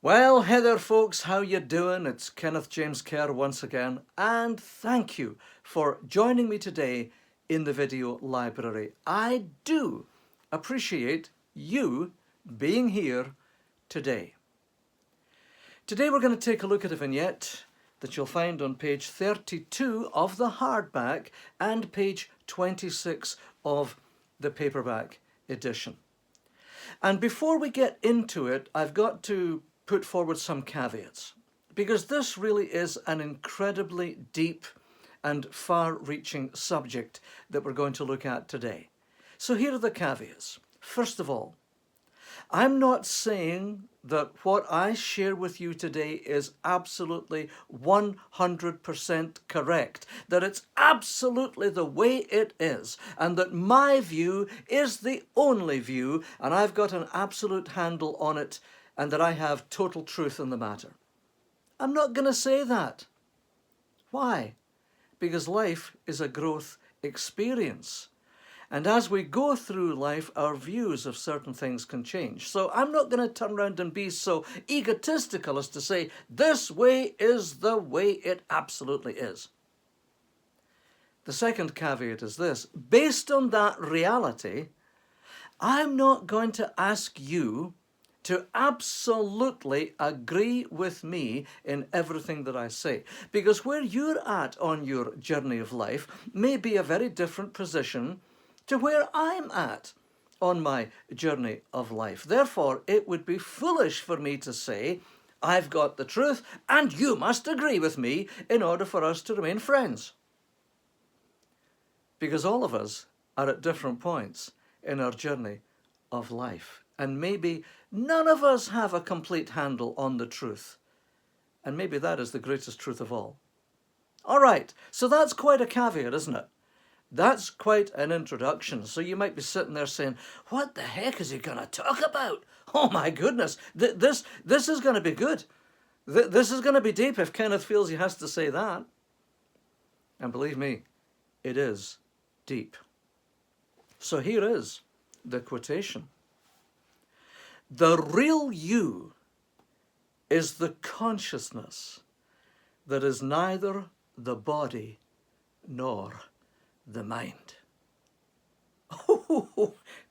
Well, hey there folks, how you doing? It's Kenneth James Kerr once again, and thank you for joining me today in the video library. I do appreciate you being here today. Today we're going to take a look at a vignette that you'll find on page 32 of the hardback and page 26 of the paperback edition. And before we get into it, I've got to put forward some caveats, because this really is an incredibly deep and far-reaching subject that we're going to look at today. So here are the caveats. First of all, I'm not saying that what I share with you today is absolutely 100% correct, that it's absolutely the way it is, and that my view is the only view, and I've got an absolute handle on it, and that I have total truth in the matter. I'm not going to say that. Why? Because life is a growth experience. And as we go through life, our views of certain things can change. So I'm not going to turn around and be so egotistical as to say, this way is the way it absolutely is. The second caveat is this: based on that reality, I'm not going to ask you to absolutely agree with me in everything that I say. Because where you're at on your journey of life may be a very different position to where I'm at on my journey of life. Therefore, it would be foolish for me to say, I've got the truth and you must agree with me in order for us to remain friends. Because all of us are at different points in our journey of life. And maybe none of us have a complete handle on the truth. And maybe that is the greatest truth of all. All right, so that's quite a caveat, isn't it? That's quite an introduction. So you might be sitting there saying, what the heck is he going to talk about? Oh my goodness, this is going to be good. This is going to be deep if Kenneth feels he has to say that. And believe me, it is deep. So here is the quotation. The real you is the consciousness that is neither the body nor the mind.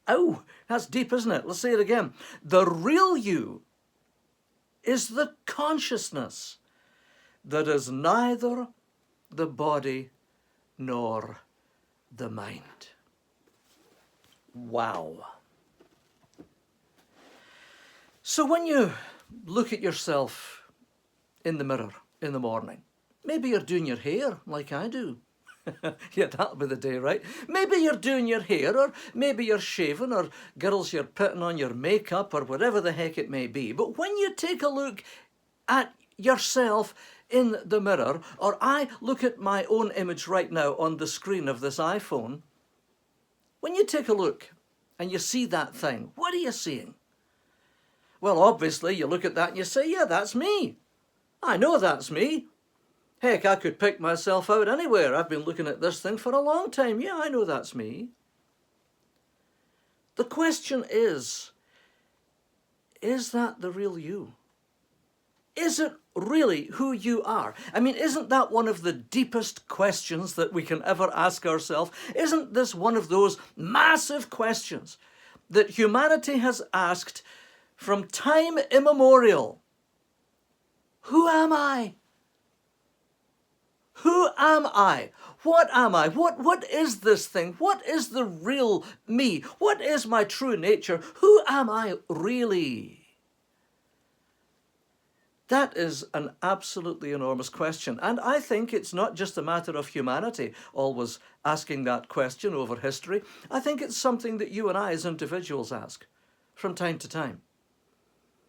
Oh, that's deep, isn't it? Let's say it again. The real you is the consciousness that is neither the body nor the mind. Wow. So when you look at yourself in the mirror in the morning, maybe you're doing your hair like I do. Yeah, that'll be the day, right? Maybe you're doing your hair, or maybe you're shaving, or girls, you're putting on your makeup, or whatever the heck it may be. But when you take a look at yourself in the mirror, or I look at my own image right now on the screen of this iPhone, when you take a look and you see that thing, what are you seeing? Well, obviously, you look at that and you say, yeah, that's me. I know that's me. Heck, I could pick myself out anywhere. I've been looking at this thing for a long time. Yeah, I know that's me. The question is that the real you? Is it really who you are? I mean, isn't that one of the deepest questions that we can ever ask ourselves? Isn't this one of those massive questions that humanity has asked from time immemorial? Who am I? Who am I? What am I? What is this thing? What is the real me? What is my true nature? Who am I really? That is an absolutely enormous question. And I think it's not just a matter of humanity always asking that question over history. I think it's something that you and I as individuals ask from time to time.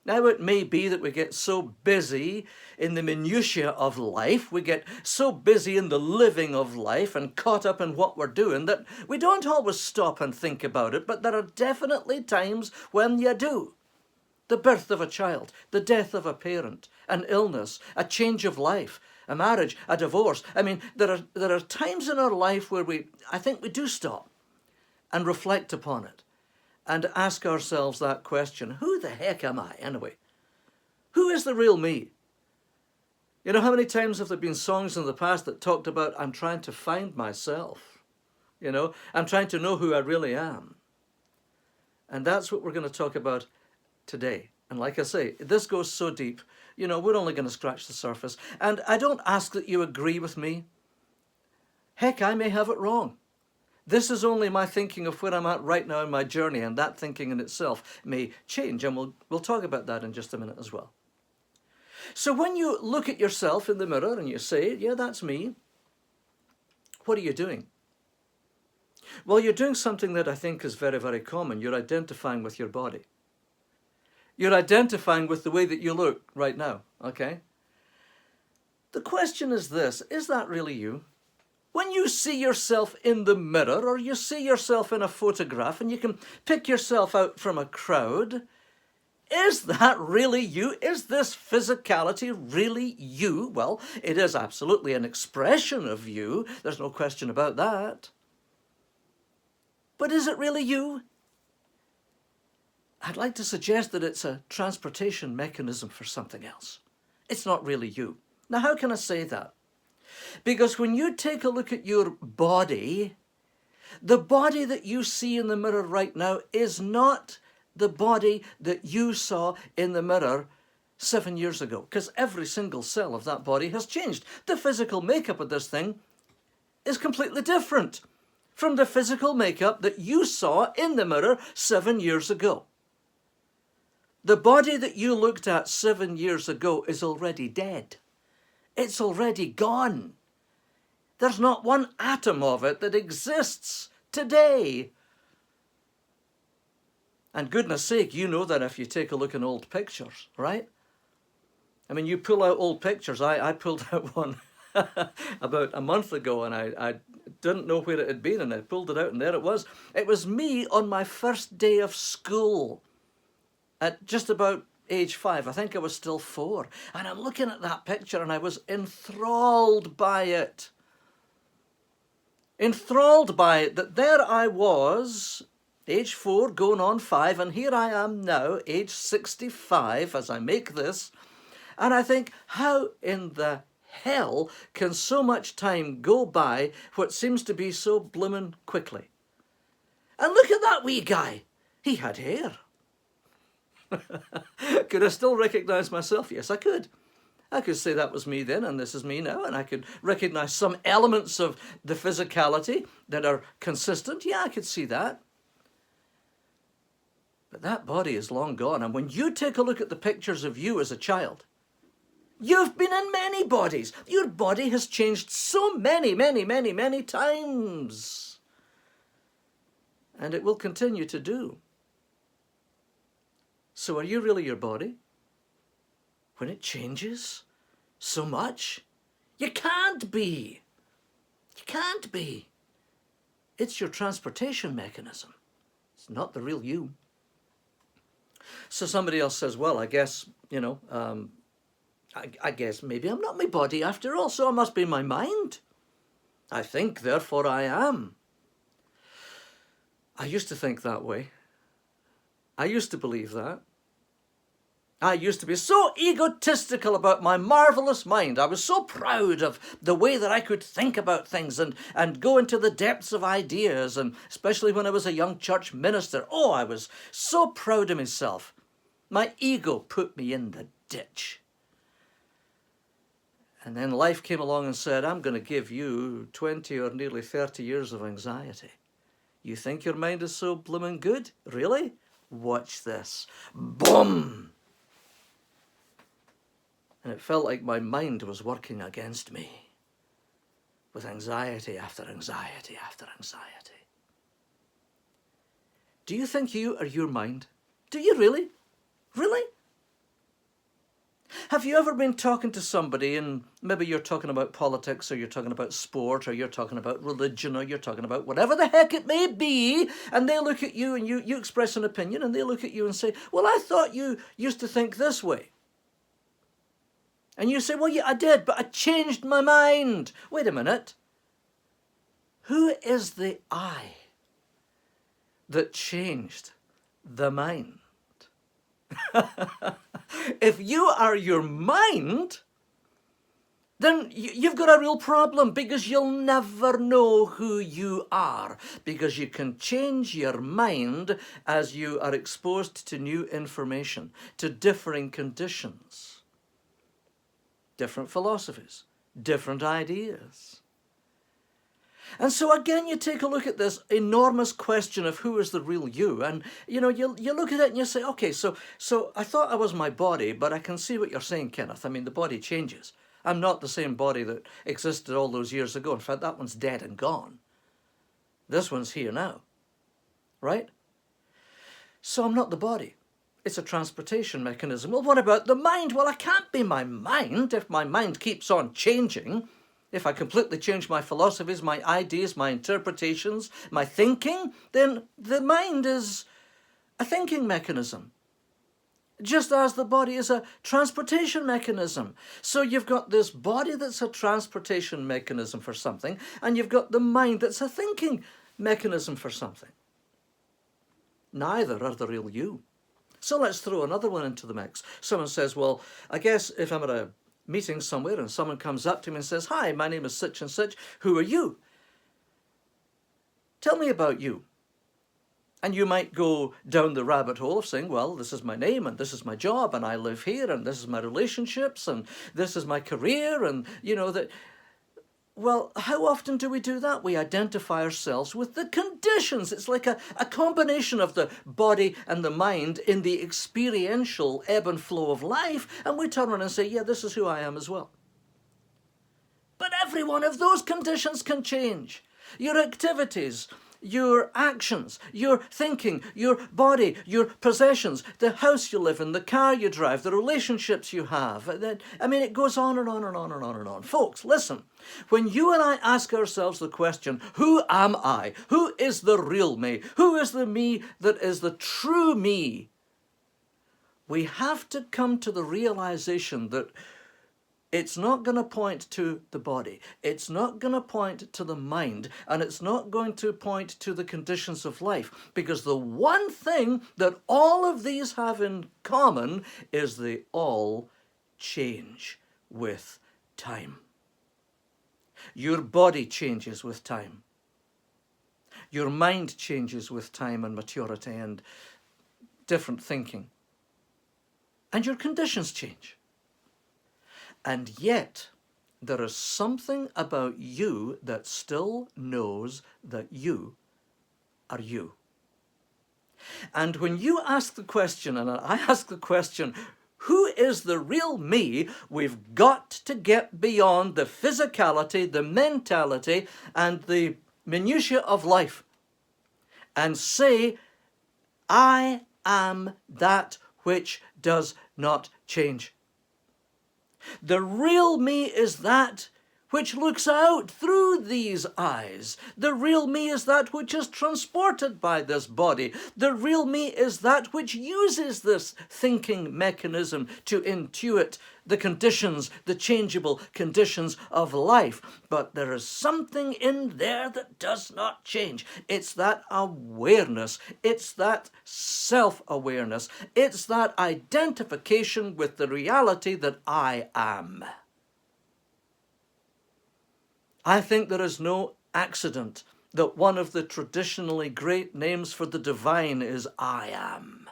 Now, it may be that we get so busy in the minutiae of life, we get so busy in the living of life and caught up in what we're doing that we don't always stop and think about it, but there are definitely times when you do. The birth of a child, the death of a parent, an illness, a change of life, a marriage, a divorce. I mean, there are times in our life where I think we do stop and reflect upon it and ask ourselves that question. Who the heck am I anyway? Who is the real me? You know, how many times have there been songs in the past that talked about, I'm trying to find myself? You know, I'm trying to know who I really am. And that's what we're going to talk about today. And like I say, this goes so deep, you know, we're only going to scratch the surface. And I don't ask that you agree with me. Heck, I may have it wrong. This is only my thinking of where I'm at right now in my journey, and that thinking in itself may change, and we'll talk about that in just a minute as well. So when you look at yourself in the mirror and you say, yeah, that's me, what are you doing? Well, you're doing something that I think is very, very common. You're identifying with your body. You're identifying with the way that you look right now, okay? The question is this, is that really you? When you see yourself in the mirror, or you see yourself in a photograph, and you can pick yourself out from a crowd, is that really you? Is this physicality really you? Well, it is absolutely an expression of you. There's no question about that. But is it really you? I'd like to suggest that it's a transportation mechanism for something else. It's not really you. Now, how can I say that? Because when you take a look at your body, the body that you see in the mirror right now is not the body that you saw in the mirror 7 years ago, because every single cell of that body has changed. The physical makeup of this thing is completely different from the physical makeup that you saw in the mirror 7 years ago. The body that you looked at 7 years ago is already dead. It's already gone. There's not one atom of it that exists today. And goodness sake, you know that if you take a look in old pictures, right? I mean, you pull out old pictures. I pulled out one about a month ago, and I didn't know where it had been, and I pulled it out, and there it was. It was me on my first day of school at just about age 5. I think I was still 4. And I'm looking at that picture, and I was enthralled by it. Enthralled by it, that there I was, age 4, going on 5, and here I am now, age 65, as I make this, and I think, how in the hell can so much time go by what seems to be so bloomin' quickly? And look at that wee guy. He had hair. Could I still recognize myself? Yes, I could. I could say that was me then, and this is me now, and I could recognize some elements of the physicality that are consistent. Yeah, I could see that. But that body is long gone, and when you take a look at the pictures of you as a child, you've been in many bodies. Your body has changed so many times. And it will continue to do. So are you really your body? When it changes so much? You can't be. You can't be. It's your transportation mechanism. It's not the real you. So somebody else says, well, I guess, you know, I guess maybe I'm not my body after all, so I must be my mind. I think, therefore I am. I used to think that way. I used to believe that. I used to be so egotistical about my marvelous mind. I was so proud of the way that I could think about things and go into the depths of ideas, and especially when I was a young church minister. Oh, I was so proud of myself. My ego put me in the ditch. And then life came along and said, I'm going to give you 20 or nearly 30 years of anxiety. You think your mind is so blooming good? Really? Watch this. Boom! And it felt like my mind was working against me with anxiety after anxiety after anxiety. Do you think you are your mind? Do you really? Really? Have you ever been talking to somebody, and maybe you're talking about politics, or you're talking about sport, or you're talking about religion, or you're talking about whatever the heck it may be, and they look at you and you express an opinion, and they look at you and say, well, I thought you used to think this way. And you say, well, yeah, I did, but I changed my mind. Wait a minute. Who is the I that changed the mind? If you are your mind, then you've got a real problem, because you'll never know who you are, because you can change your mind as you are exposed to new information, to differing conditions, different philosophies, different ideas. And so again, you take a look at this enormous question of who is the real you, and you look at it and you say, okay, so I thought I was my body, but I can see what you're saying, Kenneth. I mean, the body changes. I'm not the same body that existed all those years ago. In fact, that one's dead and gone. This one's here now, right? So I'm not the body. It's a transportation mechanism. Well, what about the mind? Well, I can't be my mind if my mind keeps on changing. If I completely change my philosophies, my ideas, my interpretations, my thinking, then the mind is a thinking mechanism, just as the body is a transportation mechanism. So you've got this body that's a transportation mechanism for something, and you've got the mind that's a thinking mechanism for something. Neither are the real you. So let's throw another one into the mix. Someone says, well, I guess if I'm at a meeting somewhere and someone comes up to me and says, hi, my name is such and such, who are you? Tell me about you. And you might go down the rabbit hole of saying, well, this is my name, and this is my job, and I live here, and this is my relationships, and this is my career, and that. Well, how often do we do that? We identify ourselves with the conditions. It's like a combination of the body and the mind in the experiential ebb and flow of life, and we turn around and say, yeah, this is who I am as well. But every one of those conditions can change. Your activities, your actions, your thinking, your body, your possessions, the house you live in, the car you drive, the relationships you have. I mean, it goes on and on and on and on and on. Folks, listen, when you and I ask ourselves the question, who am I? Who is the real me? Who is the me that is the true me? We have to come to the realization that it's not going to point to the body, it's not going to point to the mind, and it's not going to point to the conditions of life, because the one thing that all of these have in common is they all change with time. Your body changes with time. Your mind changes with time and maturity and different thinking. And your conditions change. And yet, there is something about you that still knows that you are you. And when you ask the question, and I ask the question, who is the real me? We've got to get beyond the physicality, the mentality, and the minutiae of life and say, I am that which does not change. The real me is that which looks out through these eyes. The real me is that which is transported by this body. The real me is that which uses this thinking mechanism to intuit the conditions, the changeable conditions of life. But there is something in there that does not change. It's that awareness. It's that self-awareness. It's that identification with the reality that I am. I think there is no accident that one of the traditionally great names for the divine is I am.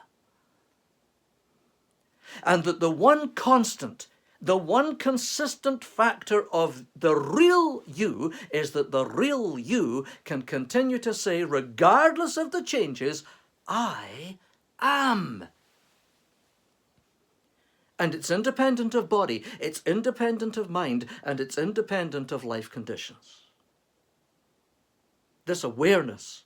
And that the one constant, the one consistent factor of the real you is that the real you can continue to say, regardless of the changes, I am. And it's independent of body, it's independent of mind, and it's independent of life conditions. This awareness.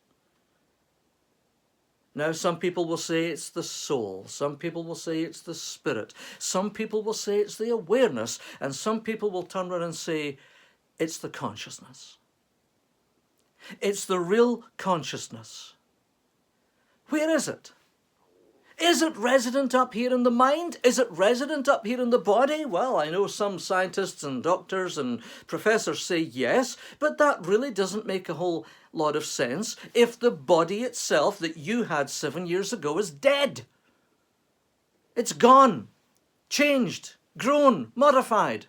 Now, some people will say it's the soul, some people will say it's the spirit, some people will say it's the awareness, and some people will turn around and say it's the consciousness. It's the real consciousness. Where is it? Is it resident up here in the mind? Is it resident up here in the body? Well, I know some scientists and doctors and professors say yes, but that really doesn't make a whole lot of sense if the body itself that you had 7 years ago is dead. It's gone. changed, grown, modified.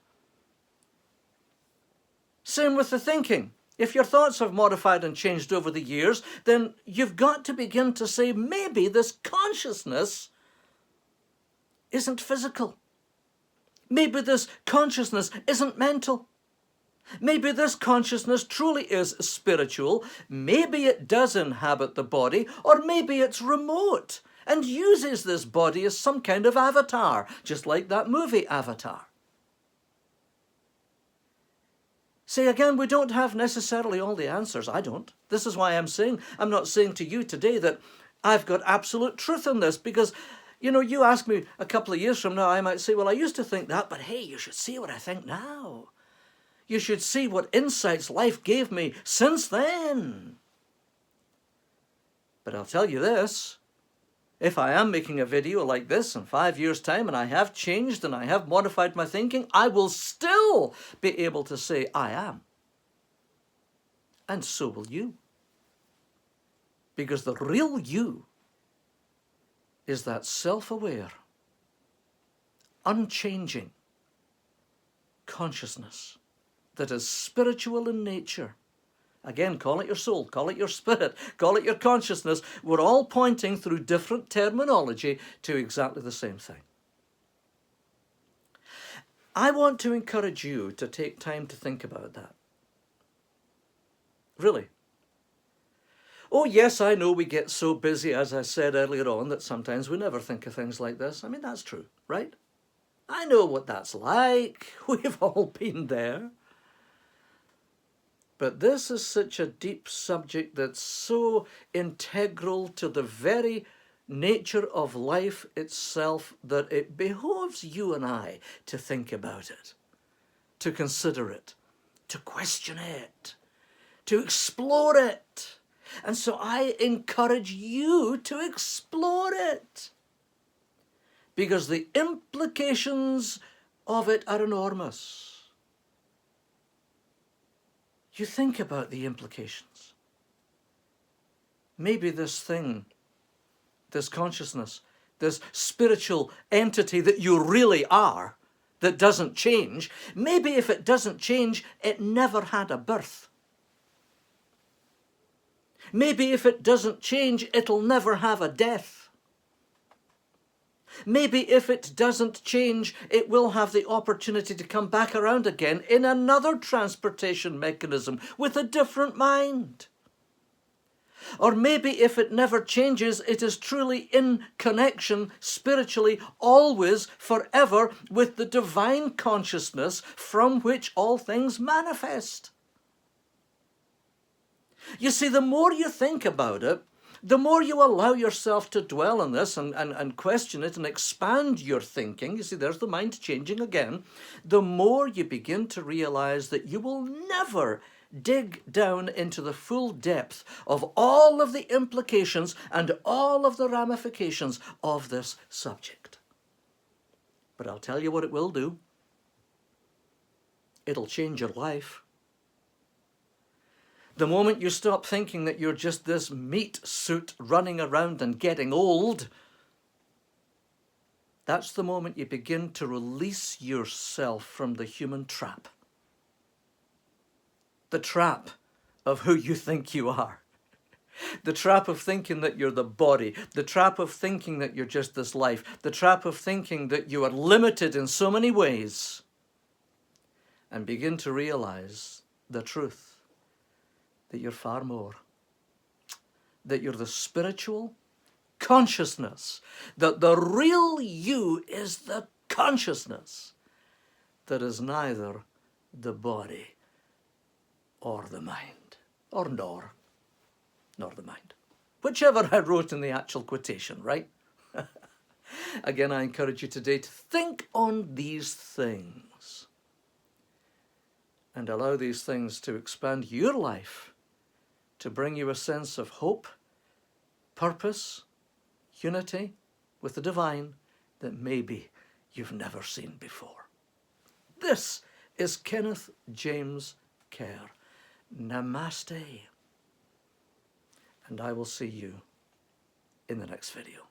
Same with the thinking. If your thoughts have modified and changed over the years, then you've got to begin to say, maybe this consciousness isn't physical. Maybe this consciousness isn't mental. Maybe this consciousness truly is spiritual. Maybe it does inhabit the body, or maybe it's remote and uses this body as some kind of avatar, just like that movie Avatar. See, again, we don't have necessarily all the answers. I don't. This is why I'm not saying to you today that I've got absolute truth in this, because, you ask me a couple of years from now, I might say, well, I used to think that, but hey, you should see what I think now. You should see what insights life gave me since then. But I'll tell you this, if I am making a video like this in 5 years' time and I have changed and I have modified my thinking, I will still be able to say I am. And so will you. Because the real you is that self-aware, unchanging consciousness that is spiritual in nature. Again, call it your soul, call it your spirit, call it your consciousness. We're all pointing through different terminology to exactly the same thing. I want to encourage you to take time to think about that. Really. Oh, yes, I know we get so busy, as I said earlier on, that sometimes we never think of things like this. I mean, that's true, right? I know what that's like. We've all been there. But this is such a deep subject that's so integral to the very nature of life itself that it behoves you and I to think about it, to consider it, to question it, to explore it. And so I encourage you to explore it, because the implications of it are enormous. You think about the implications. Maybe this thing, this consciousness, this spiritual entity that you really are, that doesn't change, maybe if it doesn't change, it never had a birth. Maybe if it doesn't change, it'll never have a death. Maybe if it doesn't change, it will have the opportunity to come back around again in another transportation mechanism with a different mind. Or maybe if it never changes, it is truly in connection spiritually, always, forever, with the divine consciousness from which all things manifest. You see, the more you think about it, the more you allow yourself to dwell on this and question it and expand your thinking, you see, there's the mind changing again, the more you begin to realize that you will never dig down into the full depth of all of the implications and all of the ramifications of this subject. But I'll tell you what it will do. It'll change your life. The moment you stop thinking that you're just this meat suit running around and getting old, that's the moment you begin to release yourself from the human trap. The trap of who you think you are. The trap of thinking that you're the body. The trap of thinking that you're just this life. The trap of thinking that you are limited in so many ways. And begin to realize the truth. That you're far more, that you're the spiritual consciousness, that the real you is the consciousness that is neither the body or the mind, or nor the mind. Whichever I wrote in the actual quotation, right? Again, I encourage you today to think on these things and allow these things to expand your life, to bring you a sense of hope, purpose, unity with the divine that maybe you've never seen before. This is Kenneth James Kerr. Namaste. And I will see you in the next video.